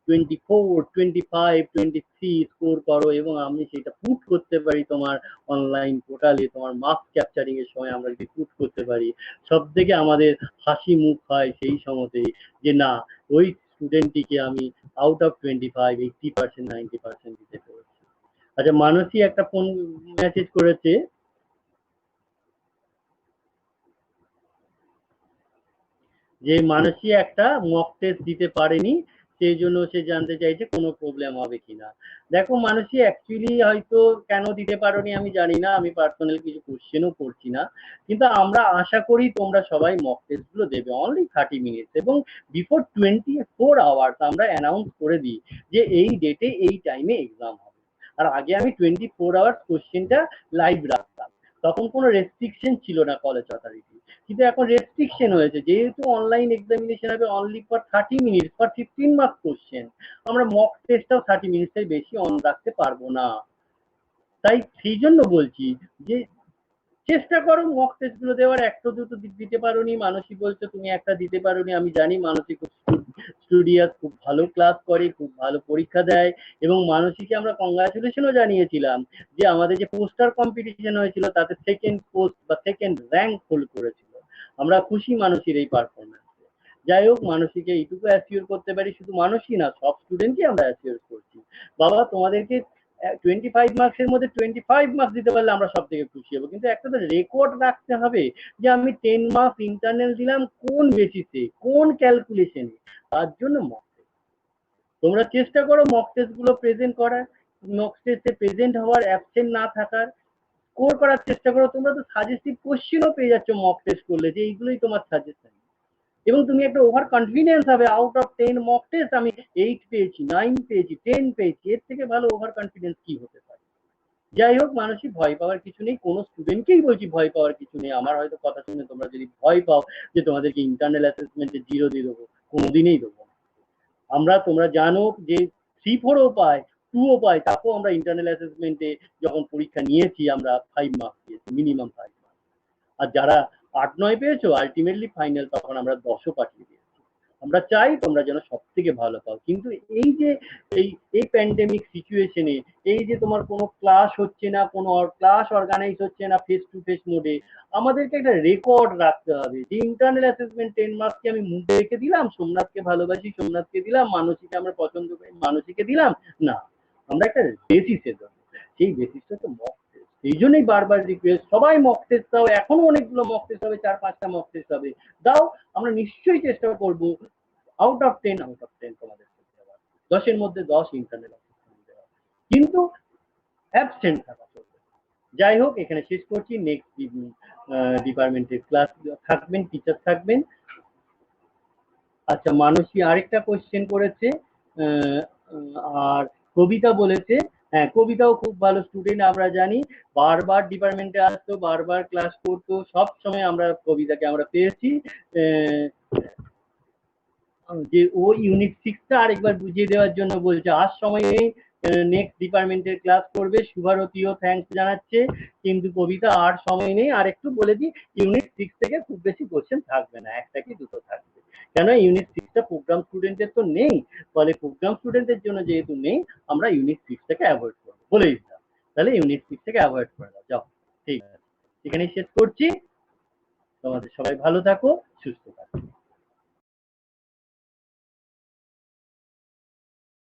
24, 25, 23 স্কোর করো এবং আমি সেটা পুট করতে পারি তোমার অনলাইন পোর্টালে, তোমার মার্কস ক্যাপচারিং এর সময় আমরা যদি পুট করতে পারি, সব থেকে আমাদের হাসি মুখ হয় সেই সময়তে, যে না, ওই স্টুডেন্টটিকে আমি আউট অফ 25 80%, 90% দিতে পেরেছি। আচ্ছা, মানসী একটা ফোন মেসেজ করেছে, যে মানসী একটা মক টেস্ট দিতে পারেনি, সেই জন্য সে জানতে চাইছে কোনো প্রবলেম হবে কিনা। দেখো মানসী, অ্যাকচুয়ালি হয়তো কেন দিতে পারোনি আমি জানি না, আমি পার্সোনাল কিছু কোশ্চেনও করছি না, কিন্তু আমরা আশা করি তোমরা সবাই মক টেস্ট গুলো দেবে অনলি 30 মিনিটস, এবং বিফোর 24 আওয়ার্স আমরা অ্যানাউন্স করে দিই যে এই ডেটে এই টাইমে এক্সাম হবে। আর আগে আমি 24 আওয়ার্স কোশ্চেনটা লাইভ রাখতাম, তখন কোনো রেস্ট্রিকশন ছিল না কলেজ অথরিটি, কিন্তু এখন রেস্ট্রিকশন হয়েছে, যেহেতু অনলাইন এক্সামিনেশন হবে only for 30 minutes for 15 marks question, আমরা মক টেস্টটাও 30 মিনিটসের বেশি অন রাখতে পারবো না। তাই সেই জন্য বলছি যে চেষ্টা করো মক টেস্ট গুলো দেওয়ার। একটা দুটো দিতে পারোনি, মানসী বলছো তুমি একটা দিতে পারোনি, আমি জানি মানসী খুব স্টুডিয়াস, খুব ভালো ক্লাস করে, খুব ভালো পরীক্ষা দেয়, এবং মানসীকে আমরা কংগ্রাচুলেশনও জানিয়েছিলাম যে আমাদের যে পোস্টার কম্পিটিশন হয়েছিল তাতে সেকেন্ড পোস্ট বা সেকেন্ড র্যাঙ্ক হোল্ড করেছিল। আমরা খুশি মানসীর এই পারফরমেন্স। যাই হোক, মানসীকে এইটুকু অ্যাসিওর করতে পারি, শুধু মানসী না, সব স্টুডেন্টকে আমরা অ্যাসিওর করছি, বাবা তোমাদেরকে 25 মার্কসের মধ্যে 25 মার্কস দিতে পারলে আমরা সব থেকে খুশি হবো, কিন্তু একটা তো রেকর্ড রাখতে হবে যে আমি 10 মার্কস ইন্টারনাল দিলাম কোন বেসিসে, কোন ক্যালকুলেশনে। তার জন্য মক টেস্ট তোমরা চেষ্টা করো, মক টেস্ট গুলো প্রেজেন্ট করার, মক টেস্টে প্রেজেন্ট হওয়ার, অ্যাবসেন্ট না থাকার, স্কোর করার চেষ্টা করো। তোমরা তো সাজেস্টিভ কোশ্চেনও পেয়ে যাচ্ছ মক টেস্ট করলে, যে এইগুলোই তোমার সাজেশন, এবং তুমি একটা ওভার কনফিডেন্স হবে, আউট অফ 10 মক টেস্ট আমি 8 পেয়েছি, 9 পেয়েছি, 10 পেয়েছি, এর থেকে ভালো ওভার কনফিডেন্স কি হতে পারে। যাই হোক, মানসিক ভয় পাওয়ার কিছু নেই, কোনো স্টুডেন্টকেই বলছি ভয় পাওয়ার কিছু নেই। আমার হয়তো কথা শুনে তোমরা যদি ভয় পাও যে তোমাদেরকে ইন্টারনাল অ্যাসেসমেন্টে 0 দিয়ে দেবো, কোনোদিনই দেবো না। আমরা, তোমরা জানো যে 3-4ও পায়, 2ও পায়, তাকেও আমরা ইন্টারনাল অ্যাসেসমেন্টে যখন পরীক্ষা নিয়েছি আমরা 5 মার্কস দিয়েছি, মিনিমাম 5 মার্কস। আর যারা 8-9 পেয়েছো আলটিমেটলি ফাইনাল, তখন আমরা 10ও পাঠিয়ে দিয়েছি। আমরা চাই তোমরা যেন সব থেকে ভালো পাও, কিন্তু এই যে এই এই প্যান্ডেমিক সিচুয়েশনে, এই যে তোমার কোনো ক্লাস হচ্ছে না, কোনো ক্লাস অর্গানাইজ হচ্ছে না ফেস টু ফেস মোডে, আমাদেরকে একটা রেকর্ড রাখতে হবে যে ইন্টারনাল অ্যাসেসমেন্ট 10 মার্কসকে আমি মুখে রেখে দিলাম, সোমনাথকে ভালোবাসি সোমনাথকে দিলাম, মানসীকে আমরা পছন্দ করি মানসীকে দিলাম না, আমরা একটা বেসিসে দেবো। সেই বেসিসটা তো মক টেস্ট, সেই জন্যই বারবার রিকোয়েস্ট, সবাই মক টেস্ট দাও, এখনো অনেকগুলো মক টেস্ট হবে, 4-5টা মক টেস্ট হবে, দাও। আমরা নিশ্চয়ই চেষ্টা করবো আউট অফ 10 তোমাদের দেওয়ার, 10-এর মধ্যে 10 ইন্টারনাল অ্যাসেসমেন্ট দেওয়ার, কিন্তু অ্যাবসেন্ট থাকা চলবে। যাই হোক, এখানে শেষ করছি। নেক্সট ডিপার্টমেন্টের ক্লাস থাকবেন, টিচার থাকবেন। আচ্ছা, মানসী আরেকটা কোশ্চেন করেছে, আর কবিতা বলেছে, হ্যাঁ কবিতাও খুব ভালো স্টুডেন্ট আমরা জানি, বারবার ডিপার্টমেন্টে আসতো, বারবার ক্লাস করতো, সব সময় আমরা কবিতাকে আমরা পেয়েছি। যে ও ইউনিট 6টা আরেকবার বুঝিয়ে দেওয়ার জন্য বলছে, আজ সময় নেই, নেক্সট ডিপার্টমেন্টের ক্লাস করবে। শুভারতীও থ্যাঙ্কস জানাচ্ছে, কিন্তু কবিতা আর সময় নেই। আর একটু বলে দিই, ইউনিট 6 থেকে খুব বেশি কোশ্চেন থাকবে না, একটা কি দুটো থাকবে, কেন ইউনিট 6টা প্রোগ্রাম স্টুডেন্টের তো নেই, ফলে প্রোগ্রাম স্টুডেন্টের জন্য যেহেতু নেই, আমরা ইউনিট 6টাকে অ্যাভয়েড করবো বলেই দিলাম। তাহলে ইউনিট 6টাকে অ্যাভয়েড করে দাও, যাও। ঠিক আছে, এখানেই শেষ করছি। তোমাদের সবাই ভালো থাকো, সুস্থ থাকো।